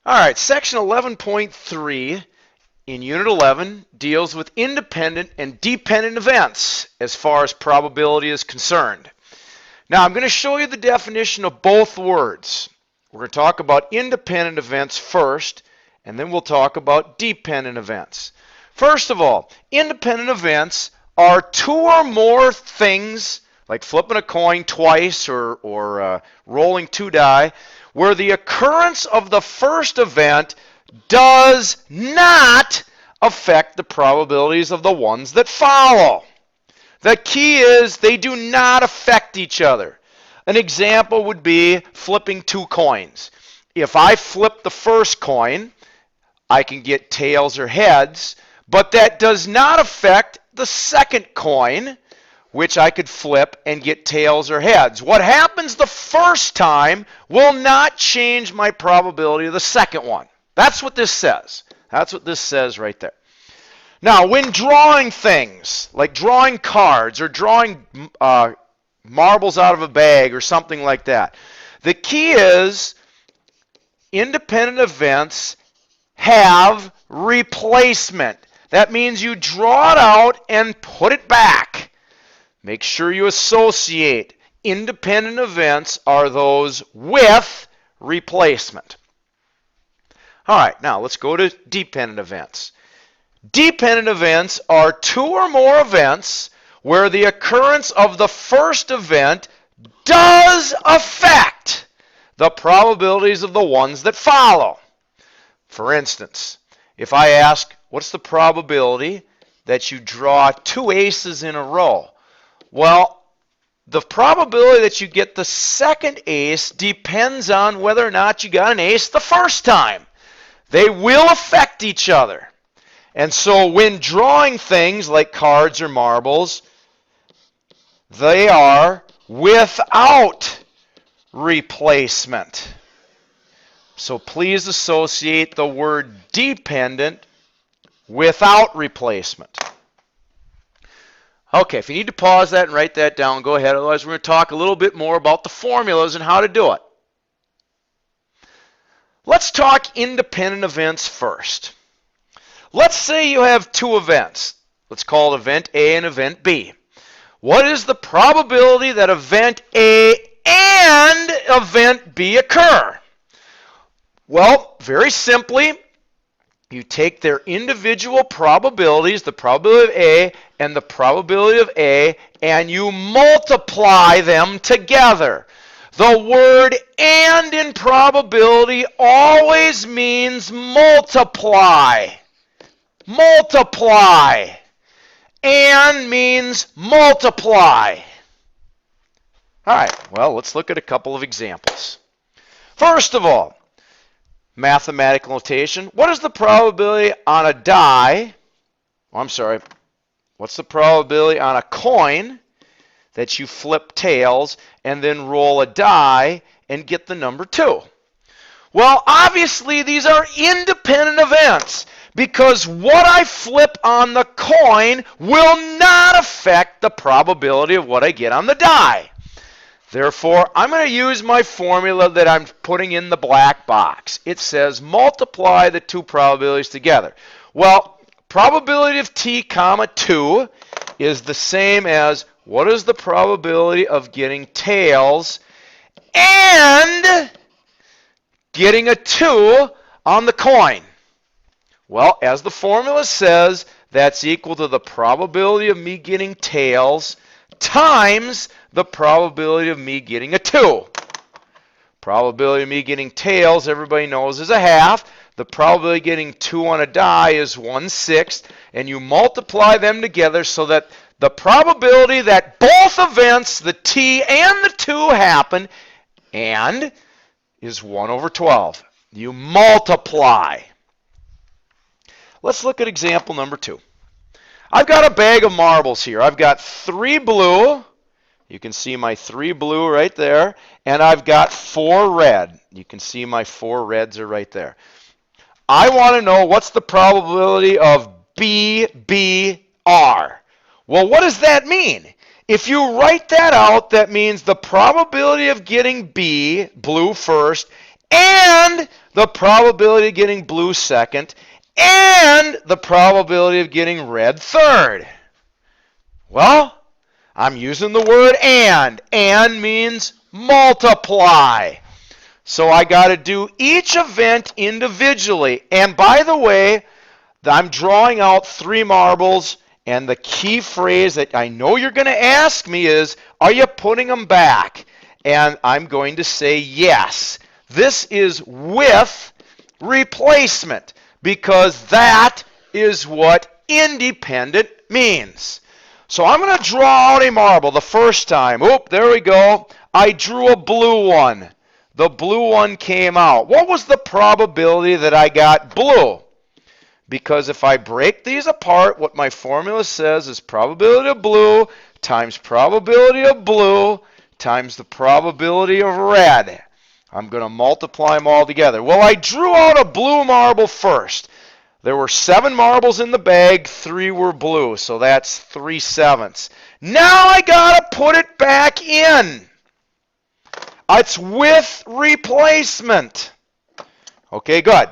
All right, section 11.3 in Unit 11 deals with independent and dependent events as far as probability is concerned. Now, I'm going to show you the definition of both words. We're going to talk about independent events first, and then we'll talk about dependent events. First of all, independent events are two or more things, like flipping a coin twice or rolling two die, where the occurrence of the first event does not affect the probabilities of the ones that follow. The key is they do not affect each other. An example would be flipping two coins. If I flip the first coin, I can get tails or heads, but that does not affect the second coin, which I could flip and get tails or heads. What happens the first time will not change my probability of the second one. That's what this says. That's what this says right there. Now, when drawing things, like drawing cards or drawing marbles out of a bag or something like that, the key is independent events have replacement. That means you draw it out and put it back. Make sure you associate independent events are those with replacement. All right, now let's go to dependent events. Dependent events are two or more events where the occurrence of the first event does affect the probabilities of the ones that follow. For instance, if I ask, what's the probability that you draw two aces in a row? Well, the probability that you get the second ace depends on whether or not you got an ace the first time. They will affect each other. And so when drawing things like cards or marbles, they are without replacement. So please associate the word dependent without replacement. Okay, if you need to pause that and write that down, go ahead. Otherwise, we're going to talk a little bit more about the formulas and how to do it. Let's talk independent events first. Let's say you have two events. Let's call it event A and event B. What is the probability that event A and event B occur? Well, very simply, you take their individual probabilities, the probability of A and the probability of A, and you multiply them together. The word "and" in probability always means multiply. Multiply. And means multiply. All right, well, let's look at a couple of examples. First of all, mathematical notation. What is the probability on a die? What's the probability on a coin that you flip tails and then roll a die and get the number 2? Well, obviously these are independent events because what I flip on the coin will not affect the probability of what I get on the die. Therefore, I'm going to use my formula that I'm putting in the black box. It says multiply the two probabilities together. Well, probability of t comma 2 is the same as what is the probability of getting tails and getting a 2 on the coin? Well, as the formula says, that's equal to the probability of me getting tails times the probability of me getting a 2. Probability of me getting tails, everybody knows, is a half. The probability of getting 2 on a die is 1/6. And you multiply them together so that the probability that both events, the t and the 2, happen, and is 1/12. You multiply. Let's look at example number 2. I've got a bag of marbles here. I've got 3 blue. You can see my 3 blue right there. And I've got 4 red. You can see my 4 reds are right there. I want to know what's the probability of BBR. Well, what does that mean? If you write that out, that means the probability of getting B, blue first, and the probability of getting blue second, and the probability of getting red third. Well, I'm using the word and. And means multiply. So I got to do each event individually. And by the way, I'm drawing out 3 marbles, and the key phrase that I know you're going to ask me is, are you putting them back? And I'm going to say yes. This is with replacement, because that is what independent means. So I'm going to draw out a marble the first time. Oop, there we go. I drew a blue one. The blue one came out. What was the probability that I got blue? Because if I break these apart, what my formula says is probability of blue times probability of blue times the probability of red. I'm going to multiply them all together. Well, I drew out a blue marble first. There were 7 marbles in the bag, 3 were blue, so that's 3/7. Now I got to put it back in. It's with replacement. Okay, good.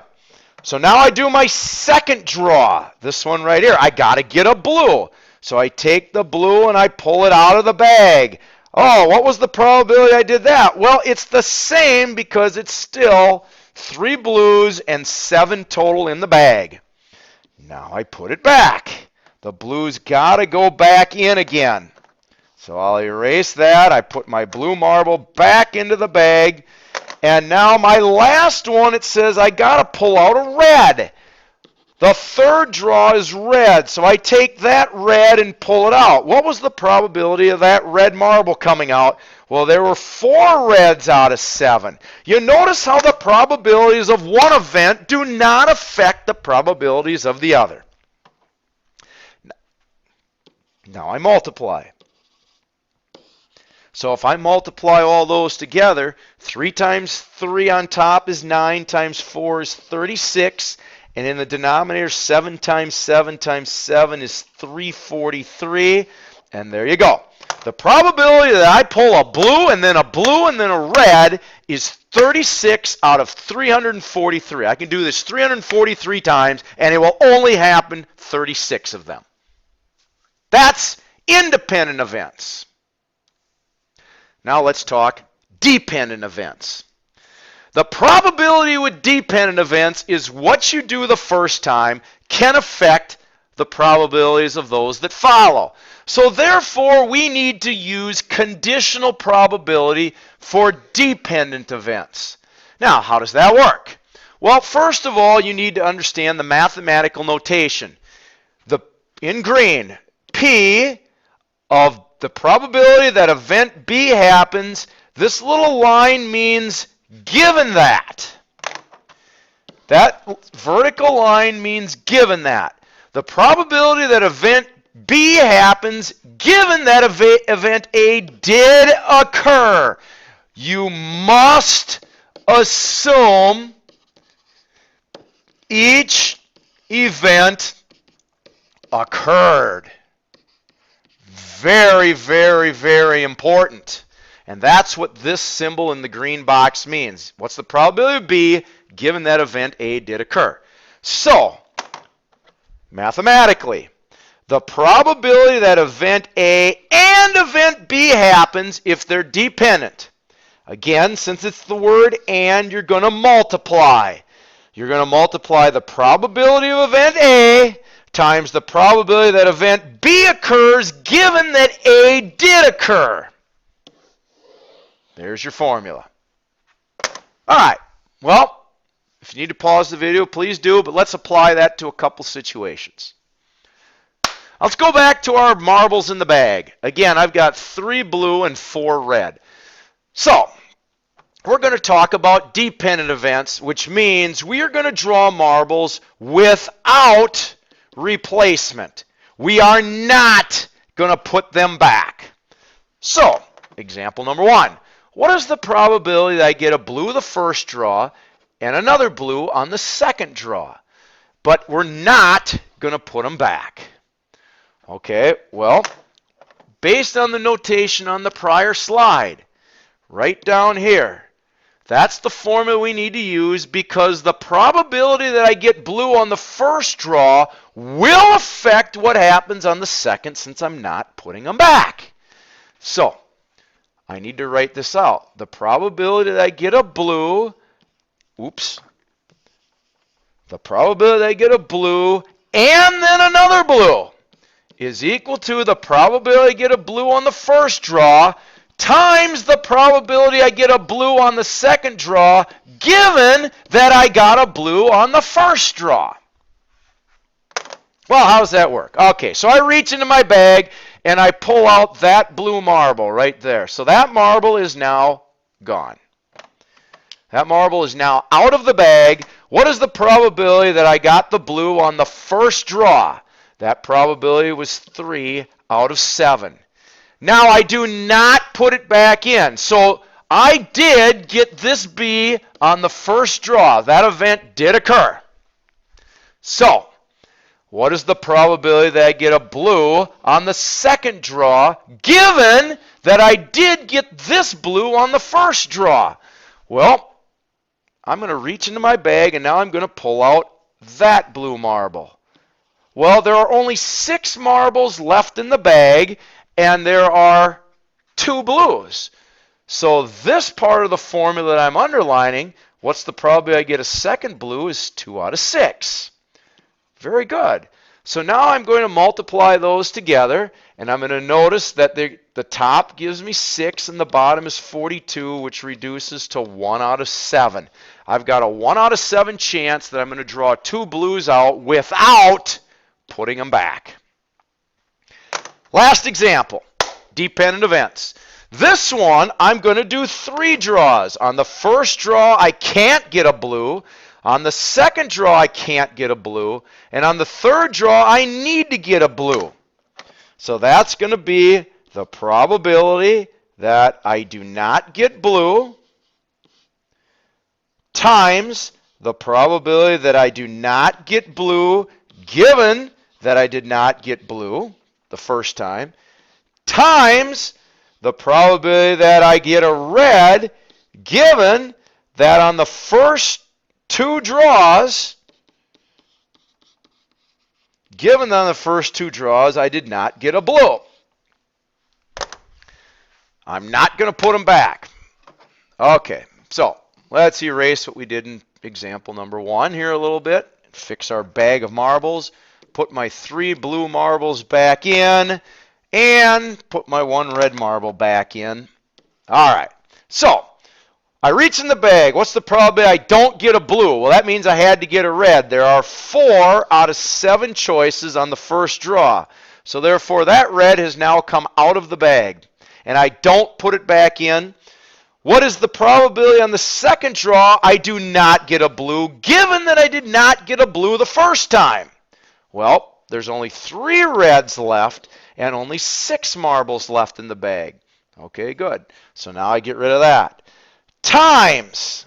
So now I do my second draw, this one right here. I got to get a blue. So I take the blue and I pull it out of the bag. Oh, what was the probability I did that? Well, it's the same because it's still 3 blues and 7 total in the bag. Now I put it back. The blues got to go back in again. So I'll erase that. I put my blue marble back into the bag. And now my last one, it says I got to pull out a red. The third draw is red, so I take that red and pull it out. What was the probability of that red marble coming out? Well, there were 4 reds out of 7. You notice how the probabilities of one event do not affect the probabilities of the other. Now I multiply. So if I multiply all those together, 3 times 3 on top is 9 times 4 is 36. And in the denominator, 7 times 7 times 7 is 343. And there you go. The probability that I pull a blue and then a red is 36 out of 343. I can do this 343 times, and it will only happen 36 of them. That's independent events. Now let's talk dependent events. The probability with dependent events is what you do the first time can affect the probabilities of those that follow. So therefore, we need to use conditional probability for dependent events. Now, how does that work? Well, first of all, you need to understand the mathematical notation. In green, P of the probability that event B happens, this little line means given that. That vertical line means given that. The probability that event B happens given that event A did occur. You must assume each event occurred. Very, very, very important. And that's what this symbol in the green box means. What's the probability of B given that event A did occur? So, mathematically, the probability that event A and event B happens if they're dependent. Again, since it's the word and, you're going to multiply. You're going to multiply the probability of event A times the probability that event B occurs given that A did occur. There's your formula. All right. Well, if you need to pause the video, please do, but let's apply that to a couple situations. Let's go back to our marbles in the bag. Again, I've got 3 blue and 4 red. So, we're going to talk about dependent events, which means we are going to draw marbles without replacement. We are not going to put them back. So, example number 1. What is the probability that I get a blue the first draw and another blue on the second draw? But we're not going to put them back. Okay, well, based on the notation on the prior slide, right down here, That's the formula we need to use because the probability that I get blue on the first draw will affect what happens on the second since I'm not putting them back. So I need to write this out. The probability that I get a blue, the probability that I get a blue and then another blue is equal to the probability I get a blue on the first draw times the probability I get a blue on the second draw, given that I got a blue on the first draw. Well, how does that work? Okay, so I reach into my bag and I pull out that blue marble right there. So that marble is now gone. That marble is now out of the bag. What is the probability that I got the blue on the first draw? That probability was 3 out of 7. Now I do not put it back in. So I did get this B on the first draw. That event did occur. So what is the probability that I get a blue on the second draw, given that I did get this blue on the first draw? Well, I'm going to reach into my bag, and now I'm going to pull out that blue marble. Well, there are only 6 marbles left in the bag, and there are 2 blues. So this part of the formula that I'm underlining, what's the probability I get a second blue is 2 out of 6. Very good. So now I'm going to multiply those together, and I'm going to notice that the top gives me 6 and the bottom is 42, which reduces to 1 out of 7. I've got a 1 out of 7 chance that I'm going to draw 2 blues out without putting them back. Last example, dependent events. This one, I'm going to do 3 draws. On the first draw, I can't get a blue. On the second draw, I can't get a blue. And on the third draw, I need to get a blue. So that's going to be the probability that I do not get blue times the probability that I do not get blue given that I did not get blue the first time times the probability that I get a red given that on the first 2 draws, I did not get a blue. I'm not going to put them back. Okay, so let's erase what we did in example number 1 here a little bit. Fix our bag of marbles. Put my 3 blue marbles back in. And put my 1 red marble back in. All right, so I reach in the bag. What's the probability I don't get a blue? Well, that means I had to get a red. There are 4 out of 7 choices on the first draw. So therefore, that red has now come out of the bag. And I don't put it back in. What is the probability on the second draw I do not get a blue, given that I did not get a blue the first time? Well, there's only 3 reds left and only 6 marbles left in the bag. Okay, good. So now I get rid of that. Times,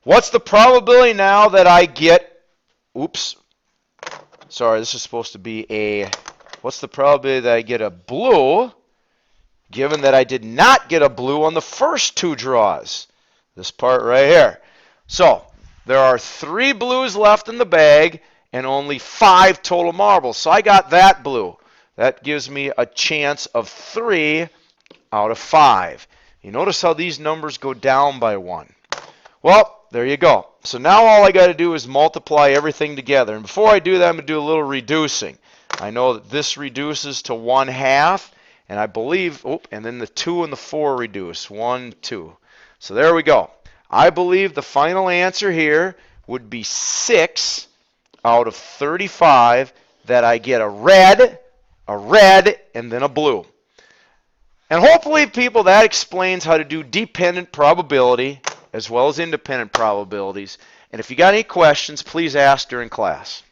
what's the probability now that I get, this is supposed to be what's the probability that I get a blue, given that I did not get a blue on the first 2 draws? This part right here. So there are 3 blues left in the bag and only 5 total marbles. So I got that blue. That gives me a chance of 3 out of 5. You notice how these numbers go down by 1. Well, there you go. So now all I got to do is multiply everything together. And before I do that, I'm going to do a little reducing. I know that this reduces to 1/2. And I believe, and then the 2 and the 4 reduce. 1, 2. So there we go. I believe the final answer here would be 6 out of 35 that I get a red, and then a blue. And hopefully, people, that explains how to do dependent probability as well as independent probabilities. And if you got any questions, please ask during class.